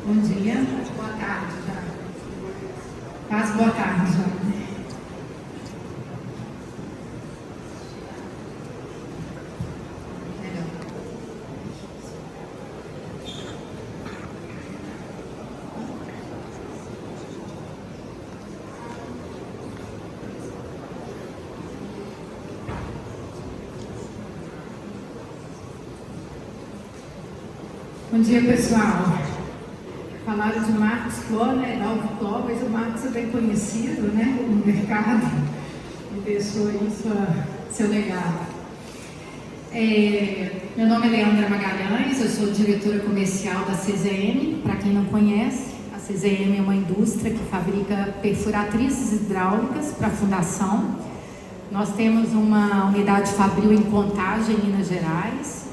Bom dia, boa tarde já. Quase boa tarde já. Bom dia, pessoal. Falaram de Marcos Cló, né, da Alvicló, mas o Marcos é bem conhecido, né, no mercado e deixou aí seu legado. Meu nome é Leandra Magalhães, eu sou diretora comercial da CZM. Para quem não conhece, a CZM é uma indústria que fabrica perfuratrizes hidráulicas para a fundação. Nós temos uma unidade fabril em Contagem, Minas Gerais.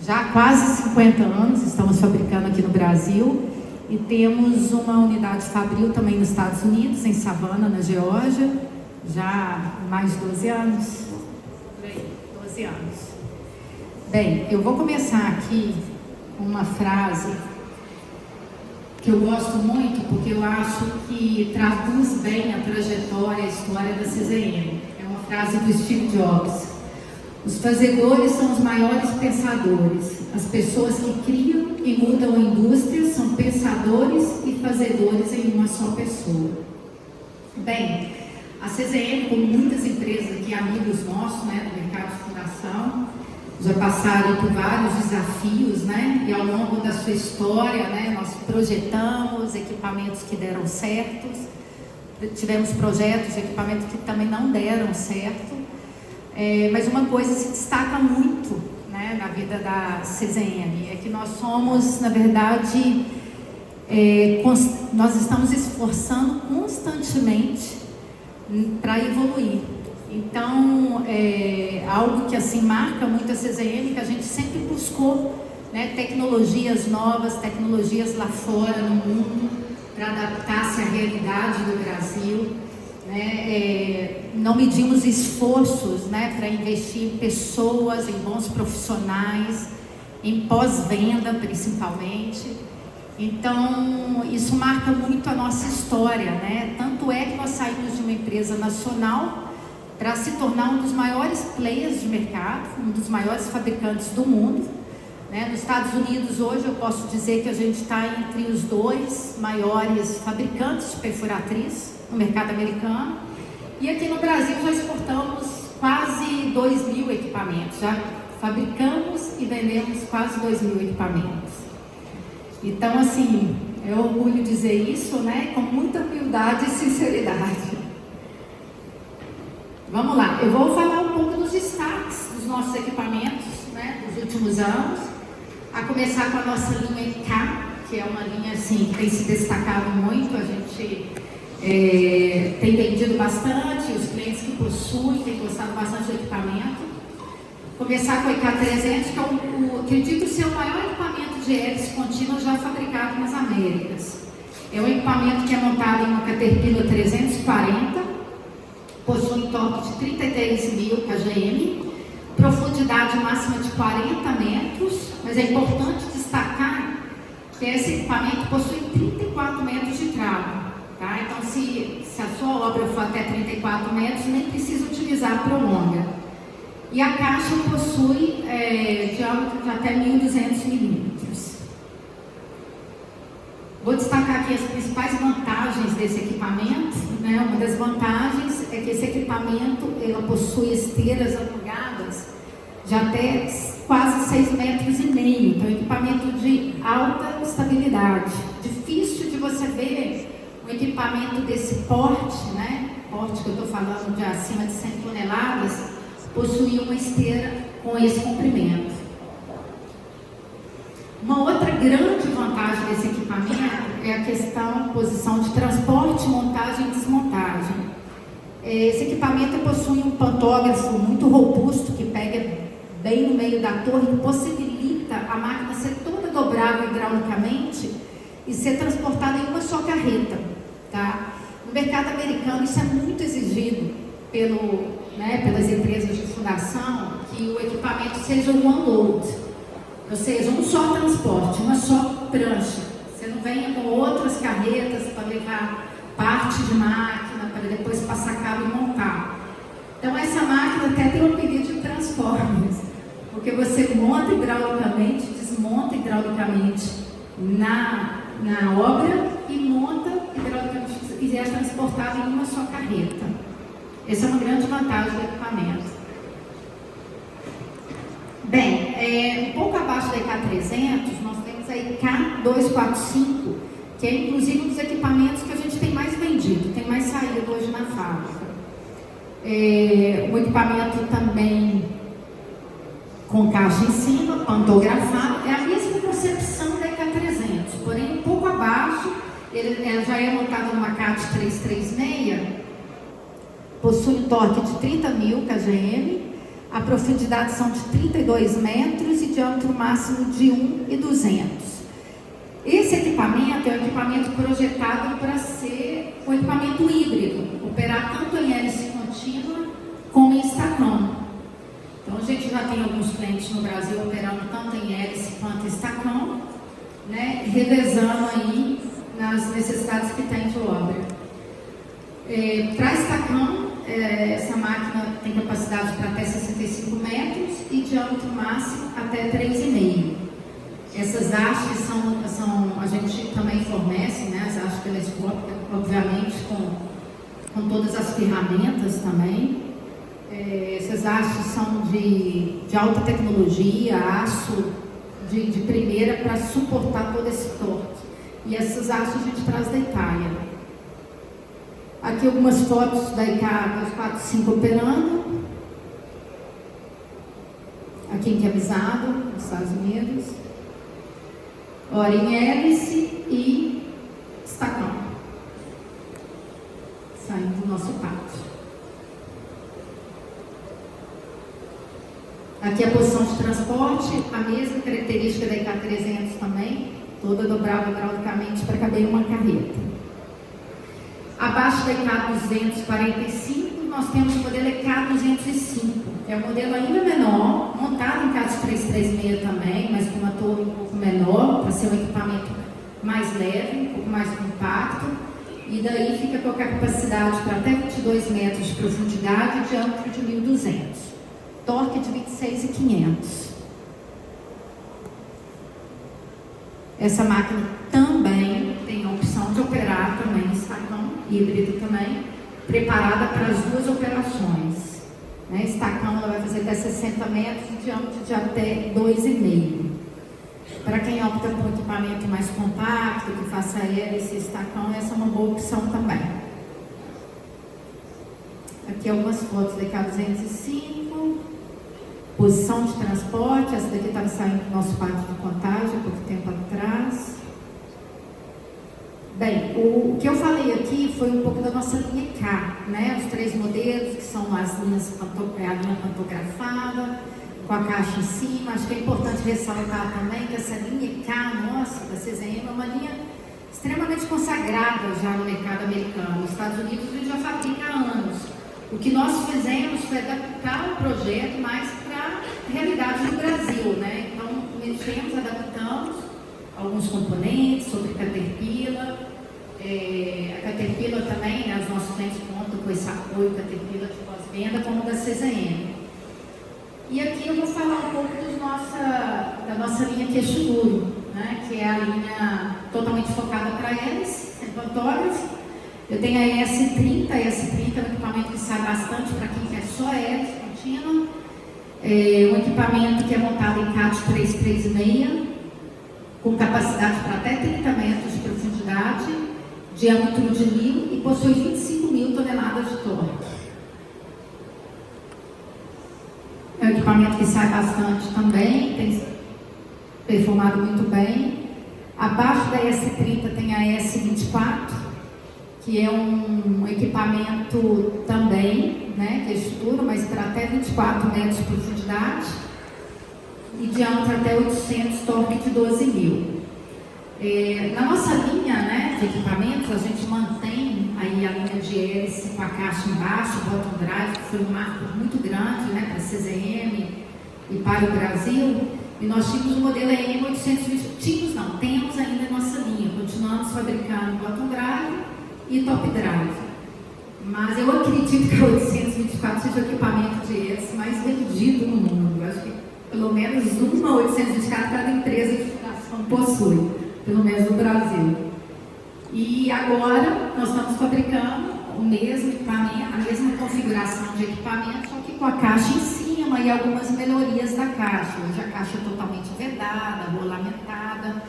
Já há quase 50 anos estamos fabricando aqui no Brasil e temos uma unidade fabril também nos Estados Unidos, em Savannah, na Geórgia, já há mais de 12 anos. 12 anos. Bem, eu vou começar aqui com uma frase que eu gosto muito porque eu acho que traduz bem a trajetória, a história da CZM. É uma frase do Steve Jobs. Os fazedores são os maiores pensadores. As pessoas que criam e mudam a indústria são pensadores e fazedores em uma só pessoa. Bem, a CZM, como muitas empresas aqui, amigos nossos, né, do mercado de fundação, já passaram por vários desafios, né, e ao longo da sua história, né, nós projetamos equipamentos que deram certos, tivemos projetos de equipamentos que também não deram certo. Mas uma coisa se destaca muito, né, na vida da CZM, é que nós somos, na verdade, nós estamos esforçando constantemente para evoluir. Então, algo que assim marca muito a CZM, que a gente sempre buscou, né, tecnologias novas, tecnologias lá fora no mundo, para adaptar-se à realidade do Brasil. Não medimos esforços, né, para investir em pessoas, em bons profissionais, em pós-venda principalmente. Então, isso marca muito a nossa história, né? Tanto é que nós saímos de uma empresa nacional para se tornar um dos maiores players de mercado, um dos maiores fabricantes do mundo, né? Nos Estados Unidos, hoje, eu posso dizer que a gente está entre os 2 maiores fabricantes de perfuratriz no mercado americano, e aqui no Brasil já exportamos quase 2.000 equipamentos, já fabricamos e vendemos quase 2.000 equipamentos. Então, assim, é orgulho dizer isso, né, com muita humildade e sinceridade. Vamos lá, eu vou falar um pouco dos destaques dos nossos equipamentos, né, dos últimos anos, a começar com a nossa linha K, que é uma linha assim que tem se destacado muito. A gente tem vendido bastante, os clientes que possuem têm gostado bastante do equipamento. Começar com o EK300, que acredito ser o maior equipamento de hélice contínua já fabricado nas Américas. É um equipamento que é montado em uma Caterpillar 340, possui um torque de 33.000 kgm, profundidade máxima de 40 metros, mas é importante destacar que esse equipamento possui 34 metros de travo. Tá? Então, se a sua obra for até 34 metros, nem precisa utilizar prolonga. E a caixa possui diâmetro de até 1.200 milímetros. Vou destacar aqui as principais vantagens desse equipamento, né? Uma das vantagens é que esse equipamento possui esteiras alongadas de até quase 6,5 metros. Então, é um equipamento de alta estabilidade. Difícil de você ver um equipamento desse porte, né? Porte que eu estou falando de acima de 100 toneladas, possuir uma esteira com esse comprimento. Uma outra grande vantagem desse equipamento é a questão, posição de transporte, montagem e desmontagem. Esse equipamento possui um pantógrafo muito robusto que pega bem no meio da torre, que possibilita a máquina ser toda dobrável hidraulicamente e ser transportada em uma só carreta. Tá? No mercado americano isso é muito exigido pelas empresas de fundação, que o equipamento seja um one load, ou seja, um só transporte, uma só prancha. Você não venha com outras carretas para levar parte de máquina, para depois passar cabo e montar. Então essa máquina até tem um apelido de Transformers, porque você monta hidraulicamente, desmonta hidraulicamente na obra e monta hidraulicamente e é transportado em uma só carreta. Essa é uma grande vantagem do equipamento. Bem, um pouco abaixo da EK300, nós temos a EK245, que é inclusive um dos equipamentos que a gente tem mais vendido, tem mais saído hoje na fábrica. O equipamento também com caixa em cima, pantografado, é a mesma concepção da EK300, porém um pouco abaixo. Ele já é montado numa CAT 336, possui um torque de 30.000 kgm, a profundidade são de 32 metros e diâmetro máximo de 1.200. Esse equipamento é um equipamento projetado para ser um equipamento híbrido, operar tanto em hélice contínua como em estacão. Então a gente já tem alguns clientes no Brasil operando tanto em hélice quanto em estacão, né, revezando aí nas necessidades que tem de obra. Para estacão, essa máquina tem capacidade para até 65 metros e diâmetro máximo até 3,5. Essas hastes a gente também fornece, né, as hastes telescópicas, obviamente com todas as ferramentas também. Essas hastes são de alta tecnologia, aço de primeira para suportar todo esse torque. E essas hastes a gente traz da Itália. Aqui algumas fotos da EK245 operando. Aqui em Quebizado, nos Estados Unidos. Ora em hélice e estacão. Saindo do nosso pátio. Aqui a posição de transporte, a mesma característica da EK300 também, toda dobrável hidraulicamente para caber em uma carreta. Abaixo da EK245, nós temos o modelo EK205, que é um modelo ainda menor, montado em CAT 336 também, mas com uma torre um pouco menor, para ser um equipamento mais leve, um pouco mais compacto, e daí fica com a capacidade para até 22 metros de profundidade e diâmetro de 1.200. Torque de 26.500. Essa máquina também tem a opção de operar também estacão híbrido também, preparada para as duas operações. Estacão ela vai fazer até 60 metros e diâmetro de até 2,5. Para quem opta por um equipamento mais compacto, que faça hélice e estacão, essa é uma boa opção também. Aqui algumas fotos da EK205. Posição de transporte, essa daqui estava saindo do nosso pátio de contagem há pouco tempo atrás. Bem, o que eu falei aqui foi um pouco da nossa linha K, né? Os 3 modelos, que são as linhas, a linha pantografada, com a caixa em cima. Acho que é importante ressaltar também que essa linha K nossa, da CZM, é uma linha extremamente consagrada já no mercado americano. Nos Estados Unidos a gente já fabrica há anos. O que nós fizemos foi adaptar o projeto mais para a realidade do Brasil, né? Então, mexemos, adaptamos alguns componentes sobre Caterpillar. A Caterpillar também, né, os nossos clientes contam com esse apoio Caterpillar de pós-venda, como da CZM. E aqui eu vou falar um pouco da nossa linha queixo duro, né, que é a linha totalmente focada para hélice, é pantógrafo. Eu tenho a ES30, a ES30 é um equipamento que sai bastante para quem quer só hélice contínua. Um equipamento que é montado em CAT 336, com capacidade para até 30 metros de profundidade, diâmetro de 1.000 e possui 25.000 toneladas de torque. É um equipamento que sai bastante também, tem performado muito bem. Abaixo da ES30 tem a ES24, que é um equipamento também, né, que é estrutura, mas para até 24 metros de profundidade e diâmetro até 800, torque de 12.000. Na nossa linha, né, de equipamentos, a gente mantém aí a linha de hélice com a caixa embaixo, o bottom drive, que foi um marco muito grande, né, para a CZM e para o Brasil. E nós tínhamos o modelo EM820, temos ainda a nossa linha, continuamos e Top Drive. Mas eu acredito que a 824 seja o equipamento de ETS mais vendido no mundo. Eu acho que pelo menos uma 824 cada empresa de fundação possui, pelo menos no Brasil. E agora nós estamos fabricando o mesmo equipamento, a mesma configuração de equipamento, só que com a caixa em cima e algumas melhorias da caixa. Hoje a caixa é totalmente vedada, rolamentada.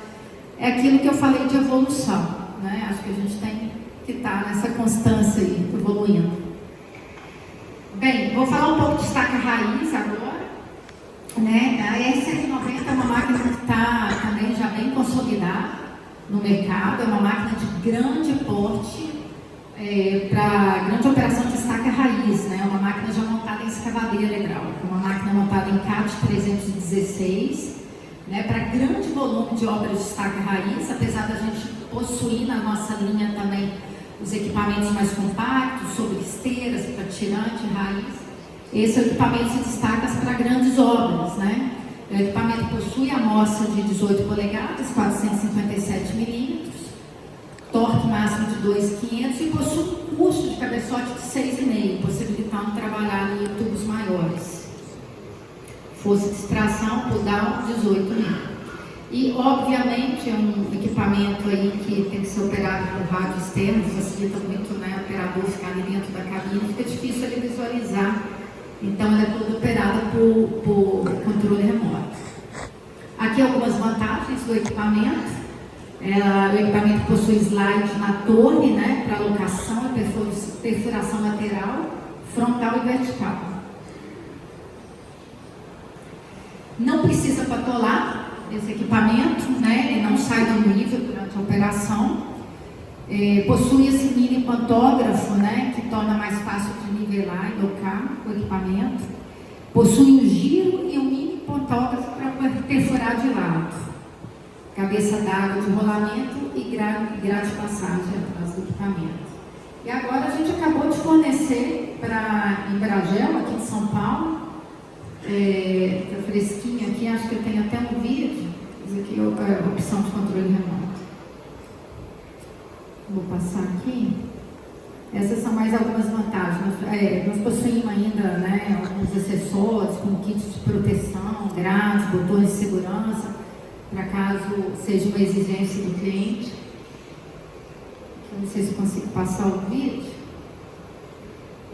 É aquilo que eu falei de evolução, né? Acho que a gente tem que estar nessa constância aí, evoluindo. Bem, vou falar um pouco de estaca raiz agora, né? A R190 é uma máquina que está também já bem consolidada no mercado, é uma máquina de grande porte, para grande operação de estaca raiz, né? Uma máquina já montada em escavadeira hidráulica, uma máquina montada em CAT 316, né? Para grande volume de obras de estaca raiz, apesar da gente possuir na nossa linha também os equipamentos mais compactos, sobre esteiras, para tirante, raiz. Esse equipamento se destaca para grandes obras, né? O equipamento possui amostra de 18 polegadas, 457 milímetros, torque máximo de 2.500 e possui um custo de cabeçote de 6,5, possibilitando trabalhar em tubos maiores. Força de extração, pull down, 18 mil. E, obviamente, é um equipamento aí que tem que ser operado por rádio externo, facilita muito, né, o operador ficar ali dentro da cabine, fica difícil ele visualizar. Então, ela é toda operada por controle remoto. Aqui algumas vantagens do equipamento. O equipamento possui slide na torre, né, para alocação e perfuração lateral, frontal e vertical. Não precisa patolar esse equipamento, né, ele não sai do nível durante a operação. Possui esse mini pantógrafo, né, que torna mais fácil de nivelar e locar o equipamento. Possui um giro e um mini pantógrafo para perfurar de lado. Cabeça d'água de rolamento e grade de passagem atrás do equipamento. E agora a gente acabou de fornecer para a Embragel, aqui de São Paulo, está fresquinho aqui, acho que eu tenho até um vídeo. Isso aqui é a opção de controle remoto. Vou passar aqui. Essas são mais algumas vantagens. Nós possuímos ainda, né, alguns acessórios, como kits de proteção, grades, botões de segurança, para caso seja uma exigência do cliente. Eu não sei se consigo passar o vídeo.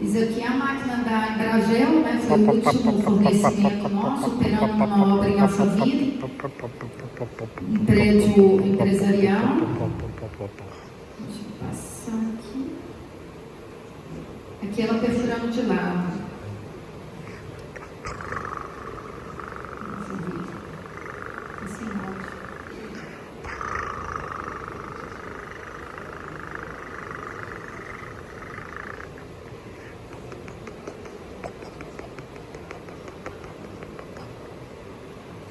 Isso aqui é a máquina da Embragel, né? Foi o último fornecimento nosso, operando uma obra em Alphaville, um prédio empresarial. Deixa eu passar aqui. Aqui ela perfurando de lado.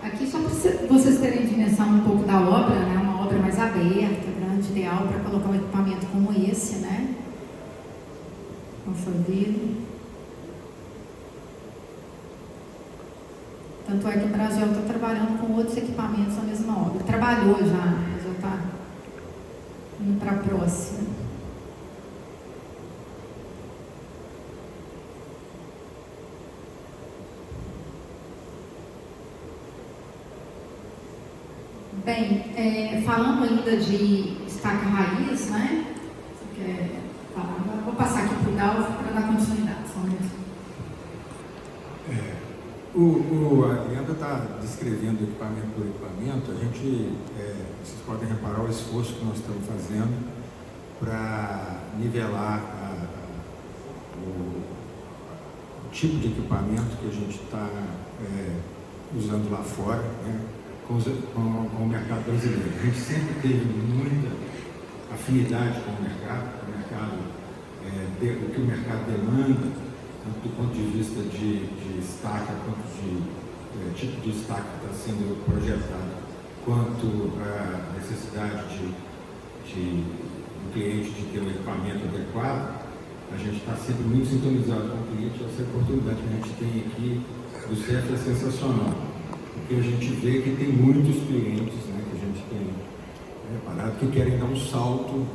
Aqui só para vocês terem dimensão um pouco da obra, né? Uma obra mais aberta, grande, ideal para colocar um equipamento como esse, né? Alphaville. Tanto é que o Brasil está trabalhando com outros equipamentos na mesma obra. Trabalhou já, mas já está indo para a próxima. Bem, falando ainda de estaca raiz, né? Você quer falar? Vou passar aqui para o Dalvo para dar continuidade. A Leandra está descrevendo equipamento por equipamento. Vocês podem reparar o esforço que nós estamos fazendo para nivelar o tipo de equipamento que a gente está usando lá fora, né, com o mercado brasileiro. A gente sempre teve muita afinidade com o mercado, o que o mercado demanda, tanto do ponto de vista de estaca, quanto de tipo de estaca que está sendo projetado, quanto a necessidade do cliente de ter um equipamento adequado. A gente está sempre muito sintonizado com o cliente. Essa oportunidade que a gente tem aqui do CEF é sensacional, porque a gente vê que tem muitos clientes, né, que a gente tem reparado que querem dar um salto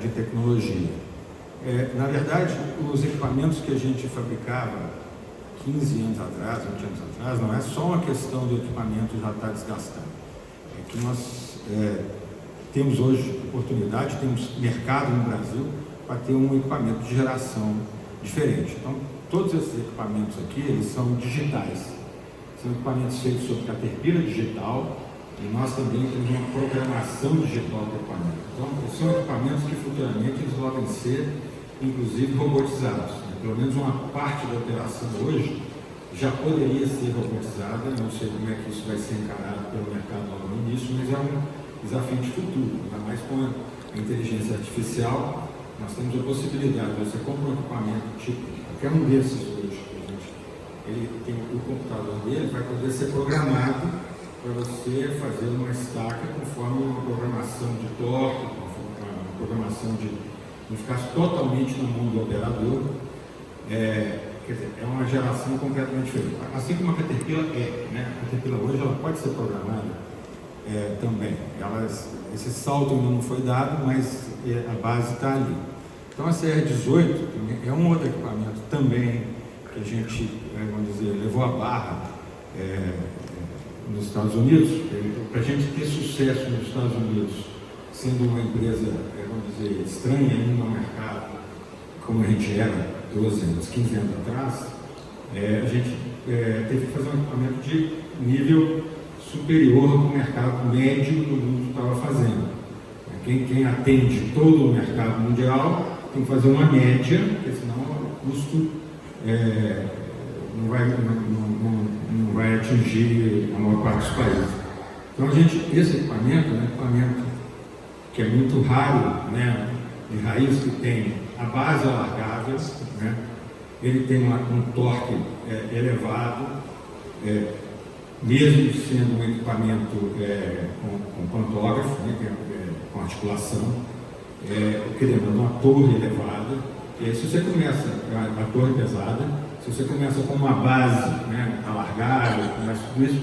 de tecnologia. Na verdade, os equipamentos que a gente fabricava 15 anos atrás, 20 anos atrás, não é só uma questão do equipamento já estar desgastado. É que nós temos hoje oportunidade, temos mercado no Brasil para ter um equipamento de geração diferente. Então, todos esses equipamentos aqui, eles são digitais. São equipamentos feitos sob Caterpillar digital, e nós também temos uma programação digital do equipamento. Então, são equipamentos que futuramente eles podem ser, inclusive, robotizados. Pelo menos uma parte da operação hoje já poderia ser robotizada. Não sei como é que isso vai ser encarado pelo mercado logo no início, mas é um desafio de futuro. Ainda mais com a inteligência artificial, nós temos a possibilidade de você comprar um equipamento tipo, qualquer um desses hoje, ele tem o computador dele, vai poder ser programado para você fazer uma estaca conforme uma programação de torque, uma programação de não ficar totalmente na mão do operador. Quer dizer, é uma geração completamente diferente. Assim como a Caterpillar né? A Caterpillar hoje ela pode ser programada também. Esse salto ainda não foi dado, mas a base está ali. Então a CR18 é um outro equipamento também que a gente, vamos dizer, levou a barra nos Estados Unidos. Para a gente ter sucesso nos Estados Unidos, sendo uma empresa, vamos dizer, estranha ainda ao mercado, como a gente era 12 anos, 15 anos atrás, a gente teve que fazer um equipamento de nível superior ao que o mercado médio do mundo estava fazendo. Quem atende todo o mercado mundial tem que fazer uma média, porque senão o custo não vai atingir a maior parte dos países. Então, esse equipamento é um equipamento que é muito raro, né, de raiz, que tem a base alargável, né, ele tem um torque elevado, mesmo sendo um equipamento com pantógrafo, né, com articulação, que demanda uma torre elevada. E aí, se você começa a torre pesada, se você começa com uma base, né, alargável, começa tudo isso,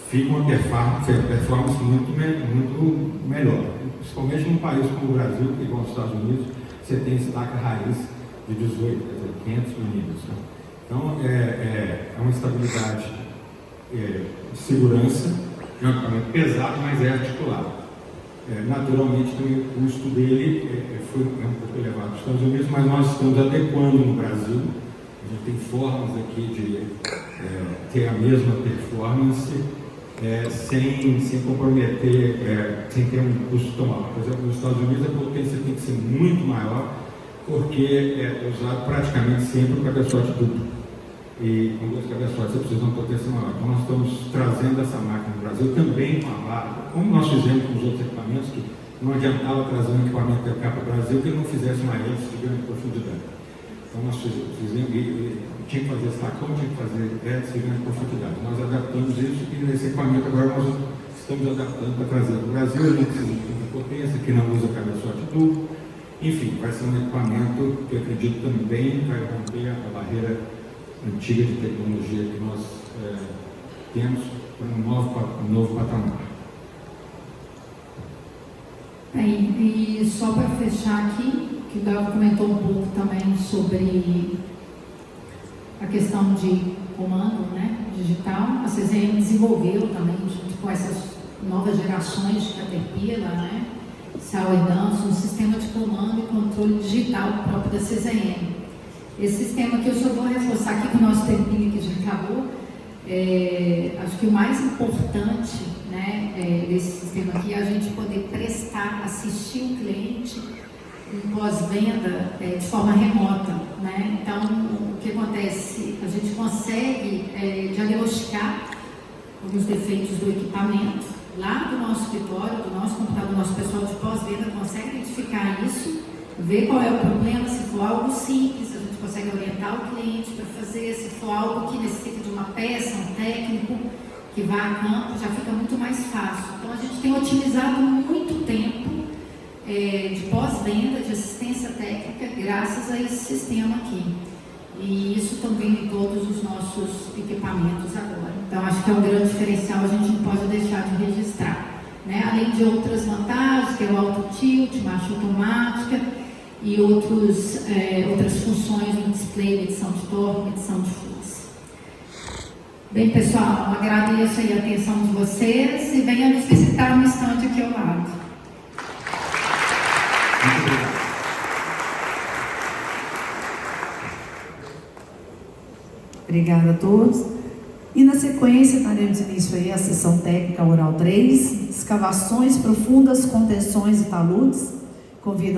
fica uma performance muito melhor. Principalmente num país como o Brasil, que igual aos Estados Unidos, você tem estaca raiz de 18, quer dizer, 500 milímetros. Né? Então, é uma estabilidade de segurança, é um equipamento pesado, mas é articulado. Naturalmente, também, o custo dele foi um pouco elevado nos Estados Unidos, mas nós estamos adequando no Brasil. A gente tem formas aqui de ter a mesma performance sem comprometer, sem ter um custo tão alto. Por exemplo, nos Estados Unidos a potência tem que ser muito maior, porque é usado praticamente sempre o cabeçote duplo. E com dois cabeçotes você precisa de uma potência maior. Então nós estamos trazendo essa máquina no Brasil também com a barra, como nós fizemos com os outros equipamentos, que não adiantava trazer um equipamento para cá para o Brasil que ele não fizesse uma hélice de grande profundidade. Então nós fizemos, tinha que fazer estacão, tinha que fazer hélice de grande profundidade. Nós adaptamos isso e nesse equipamento agora nós estamos adaptando para trazer para o Brasil. A gente precisa de potência, que não usa cabeçote duplo. Enfim, vai ser um equipamento que eu acredito também vai romper a barreira antiga de tecnologia que nós temos para um novo patamar. E só para fechar aqui, que o Dalvo comentou um pouco também sobre a questão de comando, né, digital. A CZM desenvolveu também, junto com essas novas gerações de Caterpillar, né, Sauer Danfoss, um sistema de comando e controle digital próprio da CZM. Esse sistema que eu só vou reforçar aqui com o nosso tempinho que já acabou, acho que o mais importante, né, desse sistema aqui é a gente poder assistir o cliente em pós-venda de forma remota, né? Então, o que acontece? A gente consegue diagnosticar alguns defeitos do equipamento lá do nosso escritório, do nosso computador, do nosso pessoal de pós-venda consegue identificar isso, ver qual é o problema. Se for algo simples, a gente consegue orientar o cliente para fazer. Se for algo que necessita de uma peça, um técnico que vá a campo, já fica muito mais fácil. Então, a gente tem otimizado muito tempo de pós-venda, de assistência técnica, graças a esse sistema aqui. E isso também em todos os nossos equipamentos agora. Então, acho que é um grande diferencial, a gente não pode deixar de registrar. né? Além de outras vantagens, que é o auto-tilt, marcha automática e outras funções no display, medição de torque, medição de força. Bem, pessoal, agradeço aí a atenção de vocês e venham nos visitar no estande aqui ao lado. Muito obrigado. Obrigada a todos. E na sequência, daremos início aí à sessão técnica oral 3, escavações profundas, contenções e taludes. Convido